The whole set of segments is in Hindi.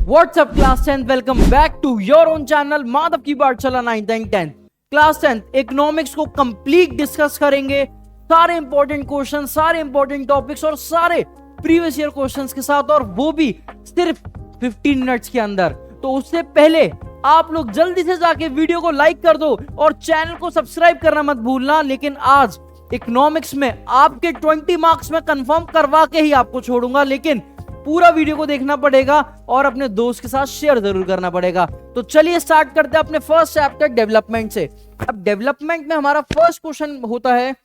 WhatsApp class 10th, welcome back to your own channel Madhav की Pathshala 9th and 10th। Class 10th economics को कंप्लीट डिस्कस करेंगे, सारे इंपॉर्टेंट क्वेश्चन, सारे इंपॉर्टेंट टॉपिक्स और सारे प्रीवियस ईयर क्वेश्चंस के साथ, और वो भी सिर्फ 15 मिनट्स के अंदर। तो उससे पहले आप लोग जल्दी से जाके वीडियो को लाइक कर दो और चैनल को सब्सक्राइब करना मत भूलना। लेकिन आज इकोनॉमिक्स में आपके 20 मार्क्स में कंफर्म करवा के ही आपको छोड़ूंगा, लेकिन पूरा वीडियो को देखना पड़ेगा और अपने दोस्त के साथ शेयर जरूर करना पड़ेगा। तो चलिए स्टार्ट करते हैं अपने फर्स्ट चैप्टर डेवलपमेंट से। अब डेवलपमेंट में हमारा फर्स्ट क्वेश्चन होता है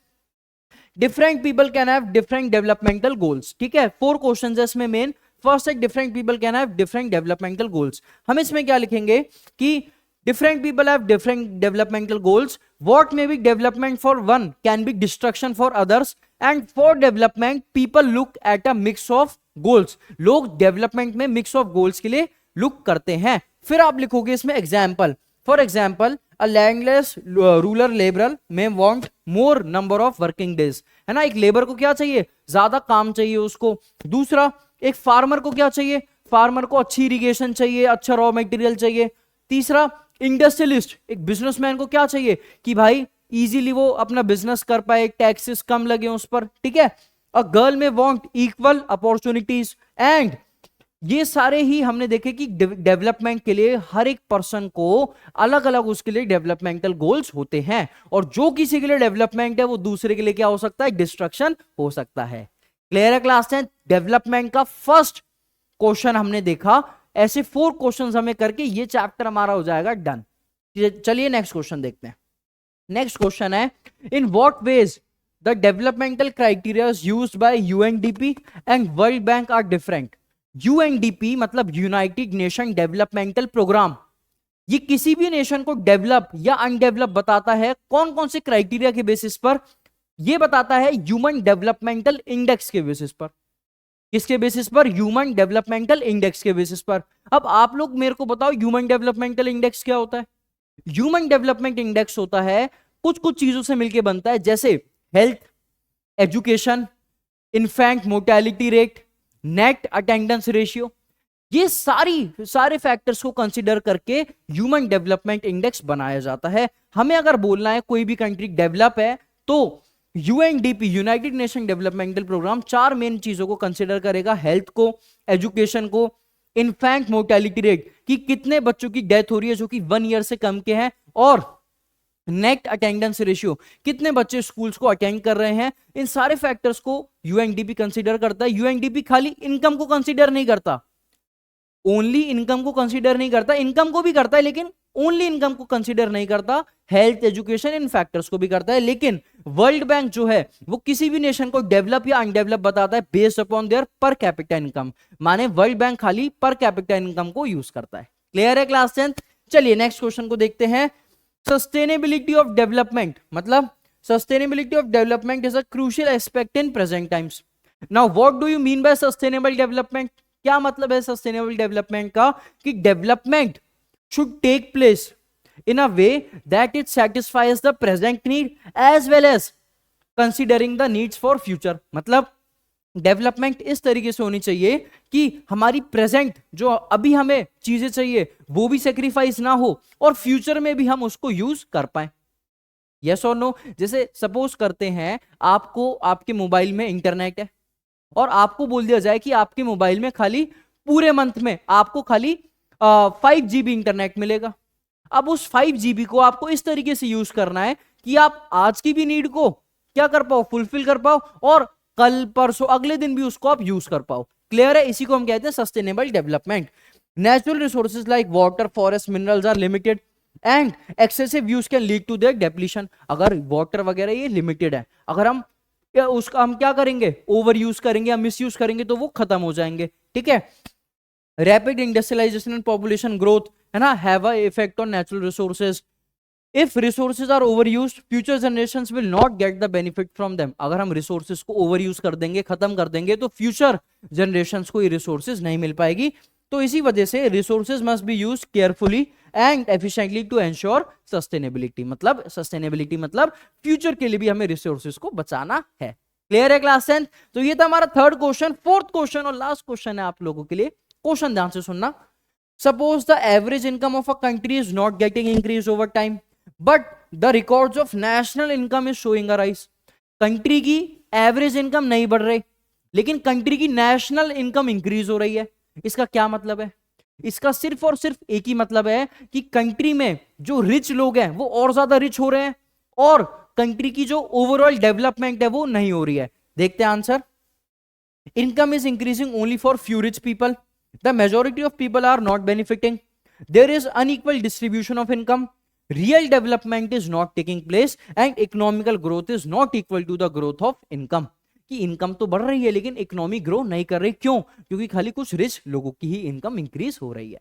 different people can have different developmental goals. ठीक है, 4 क्वेश्चंस है इसमें मेन। फर्स्ट है different people can have different developmental goals. हम इसमें क्या लिखेंगे कि different people have different developmental goals. What may be development for one can be destruction for others, and for development people look at a mix of goals. लोग development में mix of goals के लिए look करते हैं। फिर आप लिखोगे इसमें example. For example, a landless rural laborer may want more number of working days. है ना, एक लेबर को क्या चाहिए, ज्यादा काम चाहिए उसको। दूसरा, एक फार्मर को क्या चाहिए, फार्मर को अच्छी इरिगेशन चाहिए, अच्छा रॉ मटेरियल चाहिए। तीसरा, इंडस्ट्रियलिस्ट एक बिजनेसमैन को क्या चाहिए कि भाई इजीली वो अपना बिजनेस कर पाए, टैक्सेस कम लगे उस पर। ठीक है, अ गर्ल में वांट इक्वल अपॉर्चुनिटीज। एंड ये सारे ही हमने देखे कि डेवलपमेंट के लिए हर एक पर्सन को अलग अलग उसके लिए डेवलपमेंटल गोल्स होते हैं, और जो किसी के लिए डेवलपमेंट है वो दूसरे के लिए क्या हो सकता है, डिस्ट्रक्शन हो सकता है। क्लियर है क्लास 10? डेवलपमेंट का फर्स्ट क्वेश्चन हमने देखा। ऐसे 4 क्वेश्चंस हमें करके ये चैप्टर हमारा हो जाएगा डन। चलिए नेक्स्ट क्वेश्चन देखते हैं। नेक्स्ट क्वेश्चन है in what ways the developmental criteria used by UNDP and World Bank are different. UNDP मतलब यूनाइटेड नेशन डेवलपमेंटल प्रोग्राम। ये किसी भी नेशन को डेवलप या अनडेवलप बताता है कौन कौन से क्राइटेरिया के बेसिस पर, ये बताता है ह्यूमन डेवलपमेंटल इंडेक्स के बेसिस पर। किसके बेसिस पर? ह्यूमन डेवलपमेंटल इंडेक्स के बेसिस पर। अब आप लोग मेरे को बताओ ह्यूमन डेवलपमेंटल इंडेक्स क्या होता है। ह्यूमन डेवलपमेंट इंडेक्स होता है कुछ कुछ चीजों से मिलकर बनता है, जैसे health, education, infant mortality rate, net attendance ratio. ये सारे फैक्टर्स को कंसीडर करके ह्यूमन डेवलपमेंट इंडेक्स बनाया जाता है। हमें अगर बोलना है कोई भी कंट्री डेवलप है तो UNDP United Nation developmental program 4 main चीजों को कंसीडर करेगा, हेल्थ को, एजुकेशन को, इन्फेंट मोर्टेलिटी रेट कि कितने बच्चों की डेथ हो रही है जो कि 1 ईयर से कम के हैं, और नेट अटेंडेंस रेशियो कितने बच्चे स्कूल्स को अटेंड कर रहे हैं। इन सारे फैक्टर्स को यूएनडीपी कंसीडर करता है। यूएनडीपी खाली इनकम को कंसीडर नहीं करता, ओनली इनकम को कंसीडर नहीं करता, इनकम को भी करता है लेकिन ओनली इनकम को कंसीडर नहीं करता, हेल्थ, एजुकेशन, इन फैक्टर्स को भी करता है। लेकिन वर्ल्ड बैंक जो है वो किसी भी नेशन को डेवलप या अनडेवलप बताता है based upon their per capita income. माने वर्ल्ड बैंक खाली पर कैपिटा इनकम को यूज करता है। क्लियर है क्लास 10? चलिए नेक्स्ट क्वेश्चन को देखते हैं। सस्टेनेबिलिटी ऑफ डेवलपमेंट मतलब sustainability of development is a crucial aspect in present times. Now what do you mean by sustainable development? क्या मतलब है सस्टेनेबल डेवलपमेंट का? कि development should take place in a way that it satisfies the present need as well as considering the needs for future। मतलब डेवलपमेंट इस तरीके से होनी चाहिए कि हमारी प्रेजेंट जो अभी हमें चीजें चाहिए वो भी सेक्रीफाइस ना हो और फ्यूचर में भी हम उसको यूज कर पाए। यस और नो? जैसे सपोज करते हैं आपको आपके मोबाइल में इंटरनेट है और आपको बोल दिया जाए कि आपके मोबाइल में खाली पूरे मंथ में आपको खाली 5 GB इंटरनेट मिलेगा। अब उस 5 GB को आपको इस तरीके से यूज करना है कि आप आज की भी नीड को क्या कर पाओ, फुलफिल कर पाओ, और कल परसों अगले दिन भी उसको आप यूज कर पाओ। क्लियर है? इसी को हम कहते हैं sustainable development. Natural resources like water, forest, minerals are limited and excessive use can lead to their depletion. अगर वाटर वगैरह ये लिमिटेड है, अगर हम क्या करेंगे, ओवर यूज करेंगे या मिस यूज करेंगे तो वो खत्म हो जाएंगे। ठीक है, rapid industrialisation and population growth है ना, have a effect on natural resources. If resources are over used future generations will not get the benefit from them. अगर हम रिसोर्सेज को ओवर यूज कर देंगे, खत्म कर देंगे, तो फ्यूचर जनरेशंस को ये रिसोर्सेज नहीं मिल पाएगी। तो इसी वजह से resources must be used carefully and efficiently to ensure sustainability. मतलब सस्टेनेबिलिटी मतलब फ्यूचर के लिए भी हमें रिसोर्सेज को बचाना है। क्लियर है क्लास 10? तो ये था हमारा थर्ड क्वेश्चन। फोर्थ क्वेश्चन और लास्ट क्वेश्चन है आप लोगों के लिए, क्वेश्चन ध्यान से सुनना। Suppose the average income of a country is not getting increased over time, but the records of national income is showing a rise. Country की एवरेज इनकम नहीं बढ़ रही, लेकिन कंट्री की नेशनल इनकम इंक्रीज हो रही है. इसका क्या मतलब है? इसका सिर्फ और सिर्फ एक ही मतलब है कि कंट्री में जो रिच लोग हैं वो और ज्यादा रिच हो रहे हैं, और कंट्री की जो ओवरऑल डेवलपमेंट है वो नहीं हो रही है. देखते हैं answer. Income is increasing only for few rich people. The majority of people are not benefiting. There is unequal distribution of income. Real development is not taking place and economical growth is not equal to the growth of income. कि इनकम तो बढ़ रही है लेकिन इकोनॉमी ग्रो नहीं कर रही. क्यों? क्योंकि खाली कुछ रिच लोगों की ही इनकम इंक्रीज हो रही है.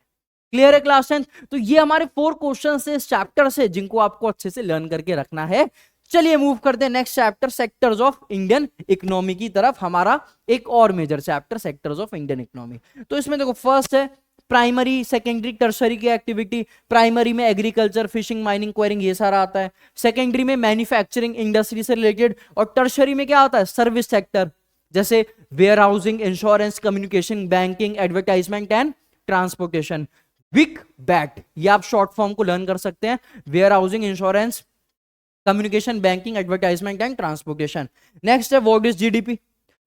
क्लियर है क्लास 10? तो ये हमारे 4 क्वेश्चन से चैप्टर से जिनको आपको अच्छे से लर्न करके रखना है. चलिए मूव करते हैं next chapter sectors of Indian economy की तरफ. हमारा एक और major chapter sectors of Indian economy. तो इसमें देखो फर्स्ट है प्राइमरी, सेकेंडरी, टर्सरी की एक्टिविटी. प्राइमरी में एग्रीकल्चर, फिशिंग, माइनिंग, क्वेरिंग ये सारा आता है. सेकेंडरी में मैन्युफैक्चरिंग, इंडस्ट्री से रिलेटेड. और टर्सरी में क्या आता है? सर्विस सेक्टर, जैसे warehousing, insurance, communication, banking, advertisement and transportation. विक बैट, ये आप शॉर्ट फॉर्म को लर्न कर सकते हैं. Warehousing, insurance, communication, banking, advertisement and transportation. Next है व्हाट इज जीडीपी.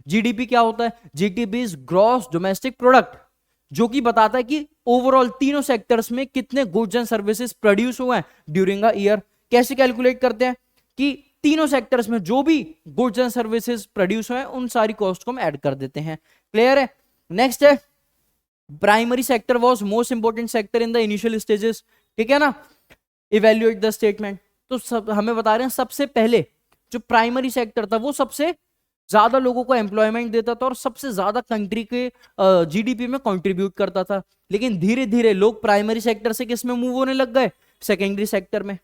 जीडीपी क्या होता है? GDP is gross domestic product, जो कि बताता है कि ओवरऑल तीनों सेक्टर्स में कितने गुड्स एंड सर्विसेज प्रोड्यूस हुए हैं ड्यूरिंग अ ईयर. कैसे कैलकुलेट करते हैं? कि तीनों सेक्टर्स में जो भी गुड्स एंड सर्विसेज प्रोड्यूस हुए हैं उन सारी कॉस्ट को हम ऐड कर देते हैं. क्लियर है? नेक्स्ट है primary sector was most important sector in the initial stages. ठीक है ना? Evaluate the statement. तो सब हमें बता रहे हैं सबसे पहले जो प्राइमरी सेक्टर था वो सबसे ज्यादा लोगों को एम्प्लॉयमेंट देता था और सबसे ज्यादा कंट्री के जीडीपी में कंट्रीब्यूट करता था. लेकिन धीरे धीरे लोग प्राइमरी सेक्टर से किस में मूव होने लग गए? सेकेंडरी सेक्टर में.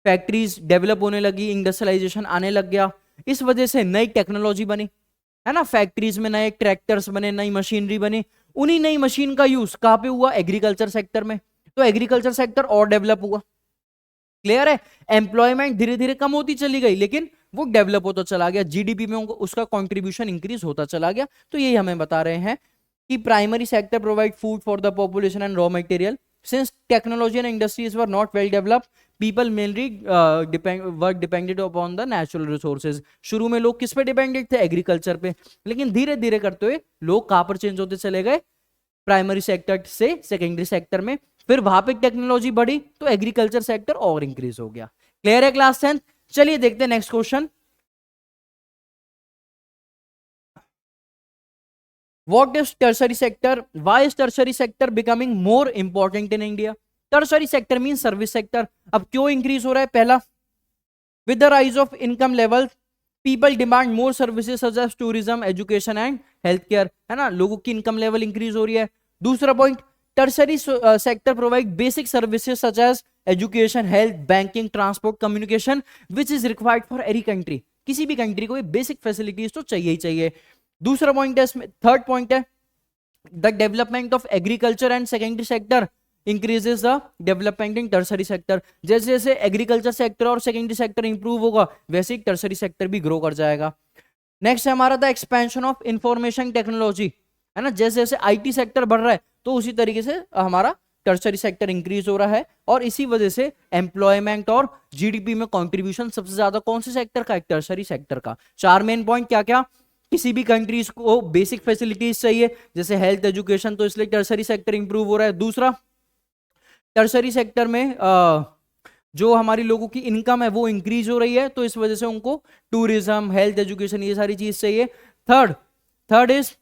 फैक्ट्रीज डेवलप होने लगी, इंडस्ट्रियलाइजेशन आने लग गया. इस वजह से नई टेक्नोलॉजी बनी, है ना? फैक्ट्रीज में नए ट्रैक्टर्स बने, नई मशीनरी बनी. उन्हीं नई मशीन का यूज कहां पे हुआ? एग्रीकल्चर सेक्टर में. तो एग्रीकल्चर सेक्टर और डेवलप हुआ. क्लियर है? एम्प्लॉयमेंट धीरे धीरे कम होती चली गई लेकिन वो डेवलप होता चला गया. जीडीपी में उसका कंट्रीब्यूशन इंक्रीज होता चला गया. तो यही हमें बता रहे हैं कि primary sector provide food for the population and raw material. Since technology and industries were not well developed, people mainly work depended upon the natural resources. शुरू में लोग किस पे डिपेंडेड थे? एग्रीकल्चर पे. लेकिन धीरे धीरे करते हुए लोग कहां पर चेंज होते चले गए? प्राइमरी सेक्टर से सेकेंडरी सेक्टर में. फिर वहां पे टेक्नोलॉजी बढ़ी तो एग्रीकल्चर सेक्टर और इंक्रीज हो गया. क्लियर है क्लास 10? चलिए देखते हैं next question. What is tertiary sector? Why is tertiary sector becoming more important in India? Tertiary sector mean service sector. अब क्यों इंक्रीज हो रहा है? पहला, with the rise of income level people demand more services such as tourism, education and health care. है ना? लोगों की इनकम लेवल इंक्रीज हो रही है. दूसरा point, tertiary sector provide basic services such as education, health, banking, transport, communication which is required for any country. किसी भी कंट्री को ये बेसिक फैसिलिटीज तो चाहिए ही चाहिए. दूसरा पॉइंट है इसमें, थर्ड पॉइंट है the development of agriculture and secondary sector increases the development in tertiary sector. जैसे जैसे एग्रीकल्चर सेक्टर और सेकेंडरी सेक्टर इंप्रूव होगा वैसे ही टर्सरी सेक्टर भी ग्रो कर जाएगा. नेक्स्ट है हमारा the expansion of information technology. है ना? जैसे जैसे आईटी सेक्टर बढ़ रहा है तो उसी तरीके से हमारा टर्सरी सेक्टर इंक्रीज हो रहा है और इसी वजह से एम्प्लॉयमेंट और जीडीपी में कंट्रीब्यूशन सबसे ज्यादा कौन से सेक्टर का? टर्सरी सेक्टर का. 4 मेन पॉइंट क्या क्या? किसी भी कंट्रीज को बेसिक फैसिलिटीज चाहिए जैसे हेल्थ, एजुकेशन, तो इसलिए टर्सरी सेक्टर इंप्रूव हो रहा है. दूसरा, टर्सरी सेक्टर में जो हमारी लोगों की इनकम है वो इंक्रीज हो रही है तो इस वजह से उनको टूरिज्म, हेल्थ, एजुकेशन ये सारी चीज चाहिए. Third is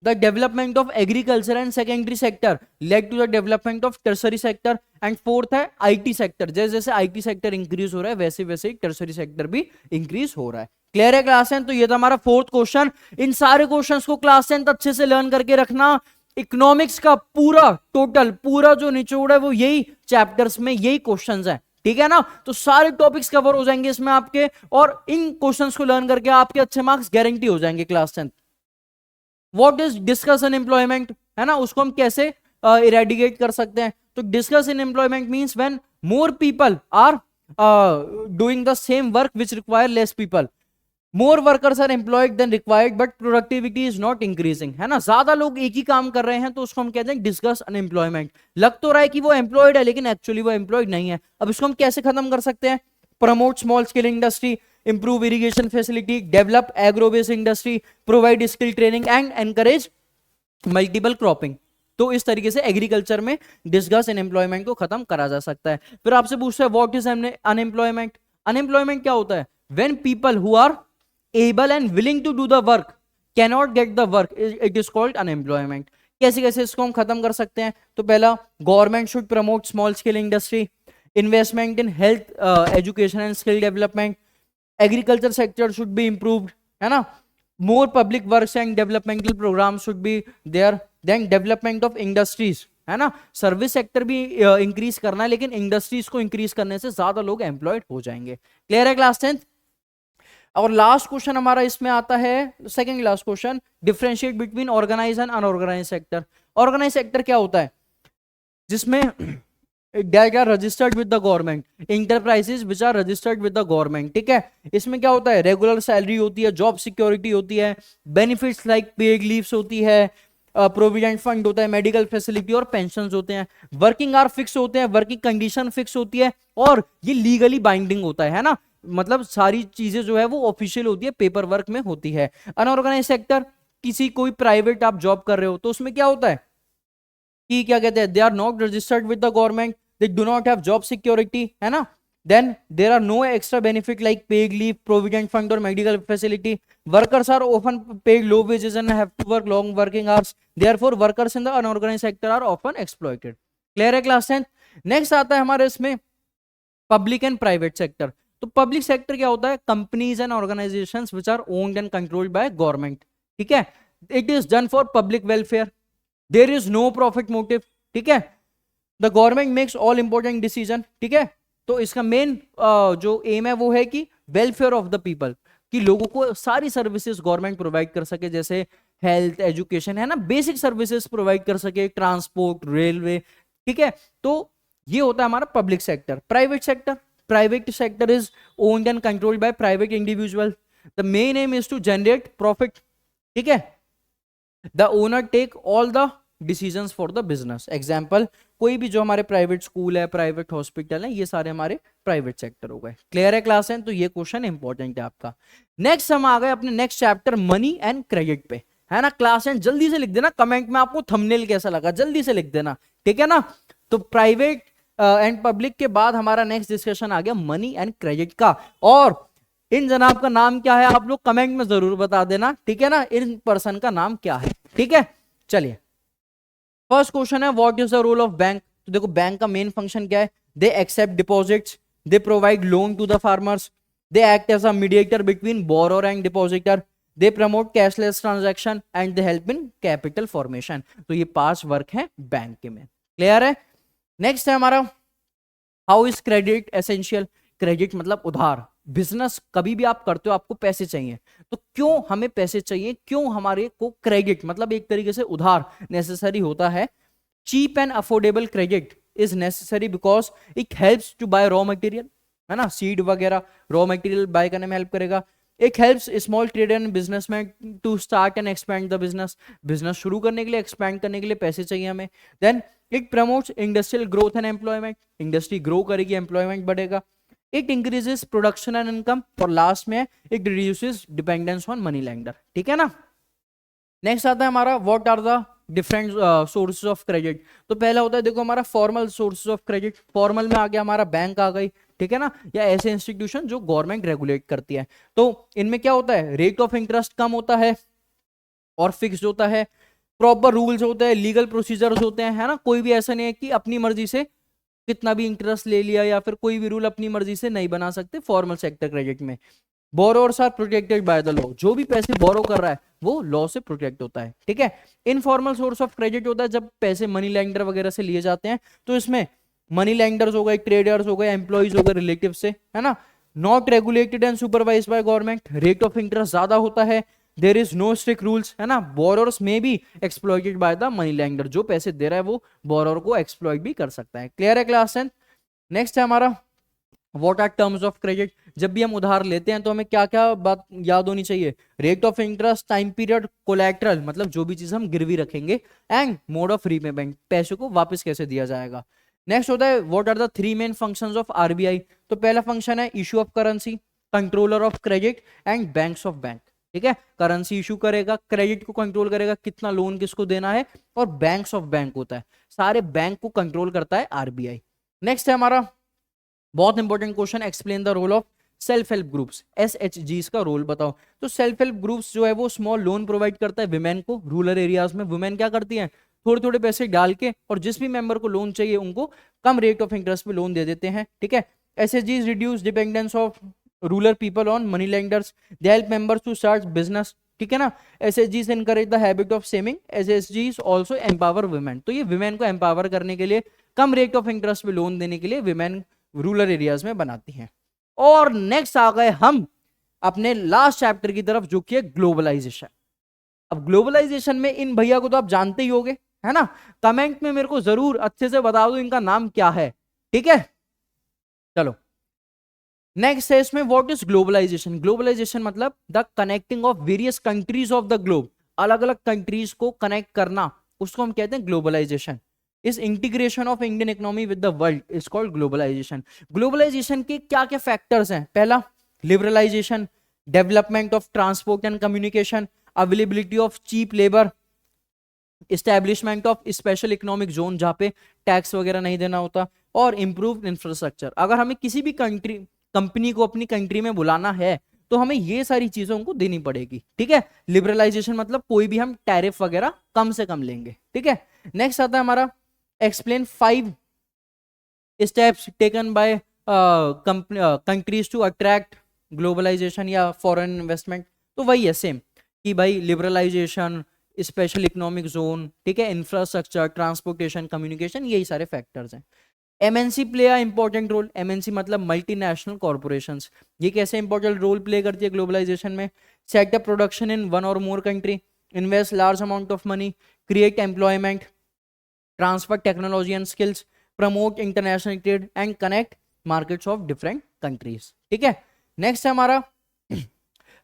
the development of agriculture and secondary sector led to the development of tertiary sector. and fourth है IT sector. जैसे जैसे IT sector increase हो रहा है वैसे वैसे tertiary sector भी increase हो रहा है. क्लियर है क्लास 10? तो ये था हमारा फोर्थ क्वेश्चन. इन सारे क्वेश्चंस को क्लास 10 अच्छे से लर्न करके रखना. इकोनॉमिक्स का पूरा जो निचोड़ है वो यही चैप्टर्स में यही क्वेश्चंस है. ठीक है ना? तो सारे टॉपिक्स कवर हो जाएंगे इसमें आपके और इन क्वेश्चंस को लर्न करके आपके अच्छे मार्क्स गारंटी हो जाएंगे class 10. What is discuss unemployment? है ना? उसको हम कैसे इरेडिकेट कर सकते हैं? तो disguised unemployment means when more people are doing the same work which require less people. More workers are employed than required but productivity is not increasing, है ना, ज्यादा लोग एक ही काम कर रहे हैं तो उसको हम कहते हैं डिस्कस अनएम्प्लॉयमेंट। लग तो रहा है कि वो एम्प्लॉयड है लेकिन एक्चुअली वो एम्प्लॉयड नहीं है। अब इसको हम कैसे खत्म कर सकते हैं? Promote small scale industry, improve irrigation facility, develop agro based industry, provide skill training and encourage multiple cropping. तो इस तरीके से एग्रीकल्चर में डिस्कस अनएम्प्लॉयमेंट को खत्म करा जा सकता है। फिर आपसे पूछता है व्हाट इज अनएम्प्लॉयमेंट? अनएम्प्लॉयमेंट क्या होता है? When people who are able and willing to do the work cannot get the work, it is called unemployment. कैसे कैसे इसको हम खत्म कर सकते हैं? तो पहला, government should promote small scale industry, investment in health education and skill development, agriculture sector should be improved, है ना, more public works and developmental programs should be there, then development of industries, है ना, सर्विस सेक्टर भी इंक्रीज करना है लेकिन इंडस्ट्रीज को इंक्रीज करने से ज्यादा लोग एम्प्लॉयड हो जाएंगे। क्लियर है क्लास 10th? और लास्ट क्वेश्चन हमारा इसमें आता है, second last question, differentiate between organise and unorganise sector. Organise sector क्या होता है? जिसमें that are registered with the government, enterprises which are registered with the government, ठीक है। इसमें क्या होता है? रेगुलर सैलरी होती है, जॉब सिक्योरिटी होती है, बेनिफिट्स लाइक पेड लीव्स होती है, प्रोविडेंट फंड होता है, मेडिकल फैसिलिटी और पेंशन होते हैं, वर्किंग आवर फिक्स होते हैं, वर्किंग कंडीशन फिक्स होती है और ये लीगली बाइंडिंग होता है ना, मतलब सारी चीजें जो है वो ऑफिशियल होती है, पेपर वर्क में होती है। अनऑर्गेनाइज सेक्टर, किसी कोई प्राइवेट आप जॉब कर रहे हो तो उसमें क्या होता है कि क्या कहते हैं, they are not registered with the government, they do not have job security, है ना, then there are no extra benefit like paid leave, provident fund और medical facility, workers are often paid low wages and have to work long working hours, therefore workers in the unorganised sector are often exploited. Clear है क्लास 10? नेक्स्ट आता है हमारे इसमें पब्लिक एंड प्राइवेट सेक्टर। तो पब्लिक सेक्टर क्या होता है? Companies and organisations which are owned and controlled by government, ठीक है, it is done for public welfare, there is no profit motive, ठीक है, the government makes all important decision, ठीक है। तो इसका मेन जो एम है वो है कि वेलफेयर ऑफ द पीपल, कि लोगों को सारी सर्विसेज गवर्नमेंट प्रोवाइड कर सके, जैसे हेल्थ एजुकेशन, है ना, बेसिक सर्विसेज प्रोवाइड कर सके, ट्रांसपोर्ट, रेलवे, ठीक है। तो ये होता है हमारा public sector. Private sector is owned and controlled by private individual, the main aim is to generate profit, ठीक है, the owner take all the decisions for the business. Example, कोई भी जो हमारे प्राइवेट स्कूल है, प्राइवेट हॉस्पिटल है, ये सारे हमारे प्राइवेट सेक्टर हो गए। क्लियर है क्लास है? तो ये क्वेश्चन इंपॉर्टेंट है आपका। नेक्स्ट हम आ गए अपने next chapter money and credit पे, है ना। क्लास एंड जल्दी से लिख देना कमेंट में आपको थंबनेल कैसा लगा, जल्दी से लिख देना, ठीक है ना। तो प्राइवेट एंड पब्लिक के बाद हमारा नेक्स्ट डिस्कशन आ गया मनी एंड क्रेडिट का, और इन जनाब का नाम क्या है आप लोग कमेंट में जरूर बता देना, ठीक है ना, इन पर्सन का नाम क्या है, ठीक है। चलिए, फर्स्ट क्वेश्चन है what is the role of bank. तो देखो बैंक का मेन फंक्शन क्या है? They accept deposits, they provide loan to the farmers, they act as a mediator between borrower and depositor, they promote cashless transaction and they help in capital formation. तो ये 5 वर्क है बैंक के में। क्लियर है? नेक्स्ट है हमारा how is credit essential. Credit मतलब उधार। बिजनेस कभी भी आप करते हो आपको पैसे चाहिए, तो क्यों हमें पैसे चाहिए, क्यों हमारे को क्रेडिट मतलब एक तरीके से उधार नेसेसरी होता है। Cheap and affordable credit is necessary because it helps to buy raw material, है ना, सीड वगैरह रॉ मटेरियल बाय करने में हेल्प करेगा। It helps small trader and businessman to start and expand the business. Business शुरू करने के लिए, एक्सपेंड करने के लिए पैसे चाहिए हमें। Then it promotes industrial growth and employment. Industry grow करेगी, एम्प्लॉयमेंट बढ़ेगा। It increases production and income, और लास्ट में it reduces dependence on money lender, ठीक है ना। नेक्स्ट आता है हमारा what are the different sources of credit. तो पहला होता है देखो हमारा formal sources of credit. Formal में आ गया हमारा बैंक आ गई, ठीक है ना, या ऐसे इंस्टीट्यूशन जो गवर्नमेंट रेगुलेट करती है। तो इनमें क्या होता है? रेट ऑफ इंटरेस्ट कम होता है और फिक्स्ड होता है, प्रॉपर रूल्स होते हैं, लीगल प्रोसीजर्स होते हैं, है ना। कोई भी ऐसा नहीं है कि अपनी मर्जी से कितना भी इंटरेस्ट ले लिया या फिर कोई भी रूल अपनी मर्जी से नहीं बना सकते फॉर्मल सेक्टर क्रेडिट में। Borrowers are protected by the law. जो भी पैसे बोरो कर रहा है वो लॉ से प्रोटेक्ट होता है, ठीक है। इनफॉर्मल सोर्स ऑफ क्रेडिट होता है जब पैसे मनी लेंडर वगैरह से लिए जाते हैं, तो इसमें मनी लेंडर्स हो गए, ट्रेडर्स हो गए, एम्प्लॉइज हो गए रिलेटिव से, है ना। Not regulated and supervised by government. Rate of interest ज्यादा होता है। There is no strict rules, है ना। बोरोअर्स में भी exploited by the money lender. जो पैसे दे रहा है वो बोरोअर को एक्सप्लॉइट भी कर सकता है। क्लियर है क्लास 10? नेक्स्ट है हमारा what are terms of credit, जब भी हम उधार लेते हैं तो हमें क्या क्या बात याद होनी चाहिए, rate of interest, time period, collateral मतलब जो भी चीज हम गिरवी रखेंगे, एंड मोड ऑफ रीपेमेंट पैसे को वापस कैसे दिया जाएगा। नेक्स्ट होता है what are the three main functions of RBI, तो पहला फंक्शन है issue of currency, controller of credit and banks of bank. ठीक है, करेंसी इशू करेगा, क्रेडिट को कंट्रोल करेगा, कितना लोन किसको देना है, और बैंक्स ऑफ बैंक होता है, सारे बैंक को कंट्रोल करता है आरबीआई। नेक्स्ट है हमारा बहुत important question, explain the role of self help groups, SHGs का रोल बताओ। तो सेल्फ हेल्प ग्रुप्स जो है वो स्मॉल लोन प्रोवाइड करता है विमेन को, रूरल एरियाज में वुमेन क्या करती हैं, थोड़े थोड़े पैसे डाल के, और जिस भी मेंबर को लोन चाहिए उनको कम रेट ऑफ इंटरेस्ट पे लोन दे देते हैं। ठीक है, SHGs reduce dependence of rural people on money lenders, they help members to start business. ठीक है ना, SHGs encourage the habit of saving, SHGs also empower women, तो ये वुमेन को एम्पावर करने के लिए, कम रेट ऑफ इंटरेस्ट पे लोन देने के लिए वुमेन रूरल एरियाज में बनाती हैं। और नेक्स्ट आ गए हम अपने लास्ट चैप्टर की तरफ जो कि है ग्लोबलाइजेशन। अब ग्लोबलाइजेशन में इन भैया को तो आप जानते ही होंगे, है ना, कमेंट में मेरे को जरूर अच्छे से बता दो इनका नाम क्या है। ठीक है, चलो नेक्स्ट है इसमें व्हाट इज ग्लोबलाइजेशन। ग्लोबलाइजेशन मतलब the connecting of various countries of the globe, अलग अलग कंट्रीज को कनेक्ट करना, उसको हम कहते हैं ग्लोबलाइजेशन। इस integration of Indian economy with the world is called globalisation. Globalisation के क्या क्या फैक्टर्स हैं, पहला liberalisation, development of transport and communication, availability of cheap labour, establishment of special economic zone जहां पे टैक्स वगैरह नहीं देना होता, और इंप्रूव्ड इंफ्रास्ट्रक्चर। अगर हमें किसी भी कंपनी को अपनी कंट्री में बुलाना है तो हमें ये सारी चीजों को देनी पड़ेगी। ठीक है, लिबरलाइजेशन मतलब कोई भी हम टैरिफ वगैरह कम से कम लेंगे। ठीक है, नेक्स्ट आता है हमारा explain 5 steps taken by countries to attract globalisation या फॉरेन इन्वेस्टमेंट। तो वही है सेम कि भाई लिबरलाइजेशन, स्पेशल इकोनॉमिक जोन, ठीक है, इंफ्रास्ट्रक्चर, ट्रांसपोर्टेशन, कम्युनिकेशन, यही सारे फैक्टर्स हैं। MNC play a important role, MNC मतलब मल्टीनेशनल कॉर्पोरेशंस, ये कैसे इंपॉर्टेंट रोल प्ले करती है ग्लोबलाइजेशन में, setup production in one or more country, invest large amount of money, create employment, transfer technology and skills, promote international trade and connect markets of different countries. ठीक है, नेक्स्ट है हमारा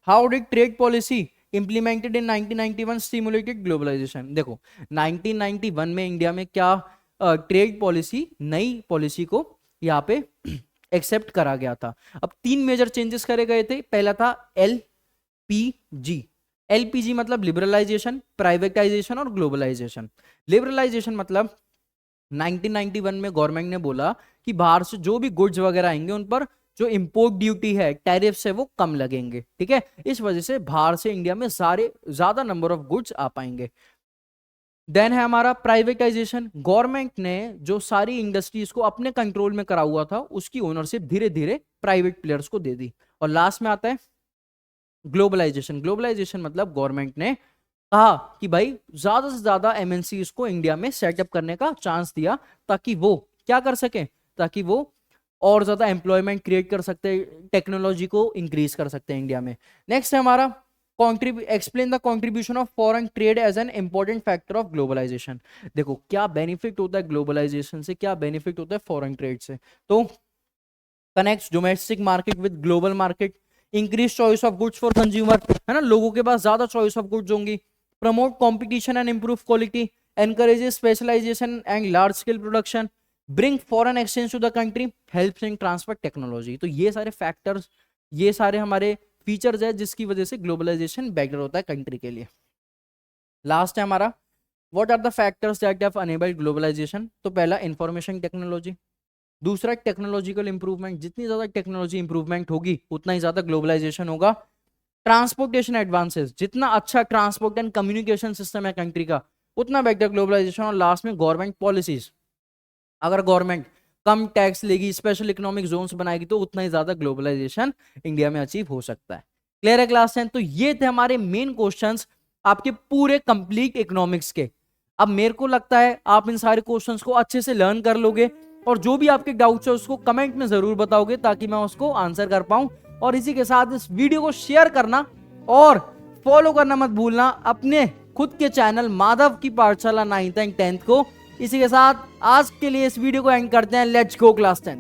how did trade policy implemented in 1991 stimulated globalisation. देखो 1991 में इंडिया में क्या ट्रेड पॉलिसी, नई पॉलिसी को यहाँ पे एक्सेप्ट करा गया था। अब 3 मेजर चेंजेस करे गए थे, पहला था LPG। LPG मतलब लिबरलाइजेशन, प्राइवेटाइजेशन और ग्लोबलाइजेशन। लिबरलाइजेशन मतलब 1991 में गवर्नमेंट ने बोला कि बाहर से जो भी गुड्स वगैरह आएंगे उन पर जो इंपोर्ट ड्यूटी है, टैरिफ्स है, वो कम लगेंगे। ठीक है, इस वजह से बाहर से इंडिया में ज्यादा नंबर ऑफ गुड्स आ पाएंगे। देन है हमारा प्राइवेटाइजेशन, गवर्नमेंट ने जो सारी इंडस्ट्रीज को अपने कंट्रोल में करा हुआ था उसकी ओनरशिप धीरे धीरे प्राइवेट प्लेयर्स को दे दी। और लास्ट में आता है ग्लोबलाइजेशन। ग्लोबलाइजेशन मतलब गवर्नमेंट ने कहा कि भाई ज्यादा से ज्यादा एमएनसीज को इंडिया में सेटअप करने का चांस दिया ताकि वो क्या कर सके, ताकि वो और ज्यादा एम्प्लॉयमेंट क्रिएट कर सकते, टेक्नोलॉजी को इंक्रीज कर सकते हैं इंडिया में। नेक्स्ट है हमारा explain the contribution of foreign trade as an important factor of globalisation. देखो क्या बेनिफिट होता है ग्लोबलाइजेशन से, क्या बेनिफिट होता है फॉरेन ट्रेड से। तो connects domestic market with global market, increase choice of goods for consumer, है ना, लोगों के पास ज्यादा चॉइस ऑफ गुड्स होंगी, promote competition and improve quality, encourages specialisation and large scale production, bring foreign exchange to the country, helps in transfer technology. तो ये सारे फैक्टर्स, ये सारे हमारे फीचर्स है जिसकी वजह से ग्लोबलाइजेशन बेटर होता है कंट्री के लिए। लास्ट है हमारा what are the factors that have enabled globalisation. तो पहला इंफॉर्मेशन टेक्नोलॉजी, दूसरा टेक्नोलॉजिकल इंप्रूवमेंट, जितनी ज्यादा टेक्नोलॉजी इंप्रूवमेंट होगी उतना ही ज्यादा ग्लोबलाइजेशन होगा। ट्रांसपोर्टेशन एडवांसेस, जितना अच्छा ट्रांसपोर्ट एंड कम्युनिकेशन सिस्टम है कंट्री का उतना बेटर ग्लोबलाइजेशन। और लास्ट में गवर्नमेंट पॉलिसीज, अगर गवर्नमेंट कम टैक्स लेगी, स्पेशल इकोनॉमिक जोन्स बनाएगी तो उतना ही ज्यादा ग्लोबलाइजेशन इंडिया में अचीव हो सकता है। क्लियर है क्लास 10? तो ये थे हमारे मेन क्वेश्चंस आपके पूरे कंप्लीट इकोनॉमिक्स के। अब मेरे को लगता है आप इन सारे क्वेश्चंस को अच्छे से लर्न कर लोगे और जो भी आपके डाउट्स है उसको कमेंट में जरूर बताओगे ताकि मैं उसको आंसर कर पाऊं। और इसी के साथ इस वीडियो को शेयर करना और फॉलो करना मत भूलना अपने खुद के चैनल माधव की पाठशाला 9th एंड 10th को। इसी के साथ आज के लिए इस वीडियो को एंड करते हैं। Let's go class 10।